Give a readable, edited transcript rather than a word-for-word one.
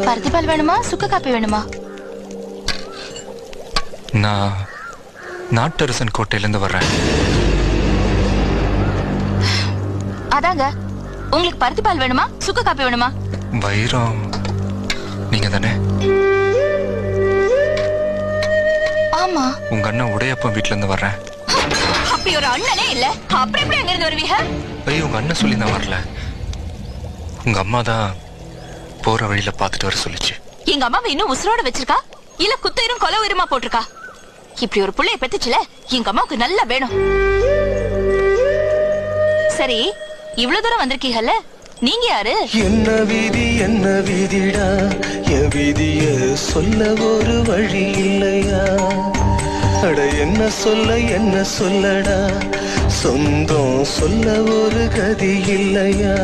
பருத்திப்பால் வேணுமா சுக்கு காப்பி வேணுமா? நான் நாட்டரசன் கோட்டையிலிருந்து வர்றேன். அதாங்க, உங்களுக்கு பருத்திப்பால் வேணுமா சுக்கு காப்பி வேணுமா? வைரம் நீங்க தானே? ஆமா. உங்க அண்ணன் உடையப்பன் வீட்டுல இருந்து வர்றேன். அப்படி ஒரு அண்ணனே இல்ல, அப்புறம் எப்படி அங்க இருந்து வருவீங்க? ஐயோ, உங்க அண்ணன் சொல்லி நான் வரல. உங்க அம்மா தான் போற வழியில பாத்துட்டு வர சொல்லிச்சு. எங்க அம்மாவை இன்னும் உசுரோட வச்சிருக்கா இல்ல குத்தயிரும் கொலை உயிரமா போட்டிருக்கா? இப்படி ஒரு புள்ளைய பெத்துச்சுல, எங்க அம்மாவுக்கு நல்லா வேணும். சரி, இவ்வளவு தூரம் வந்திருக்கீங்கல்ல, நீங்க யாரு? என்ன வீதிடா, என் வீதிய சொல்ல ஒரு வழி இல்லையா? அட என்ன சொல்லடா, சொந்தம் சொல்ல ஒரு கதி இல்லையா?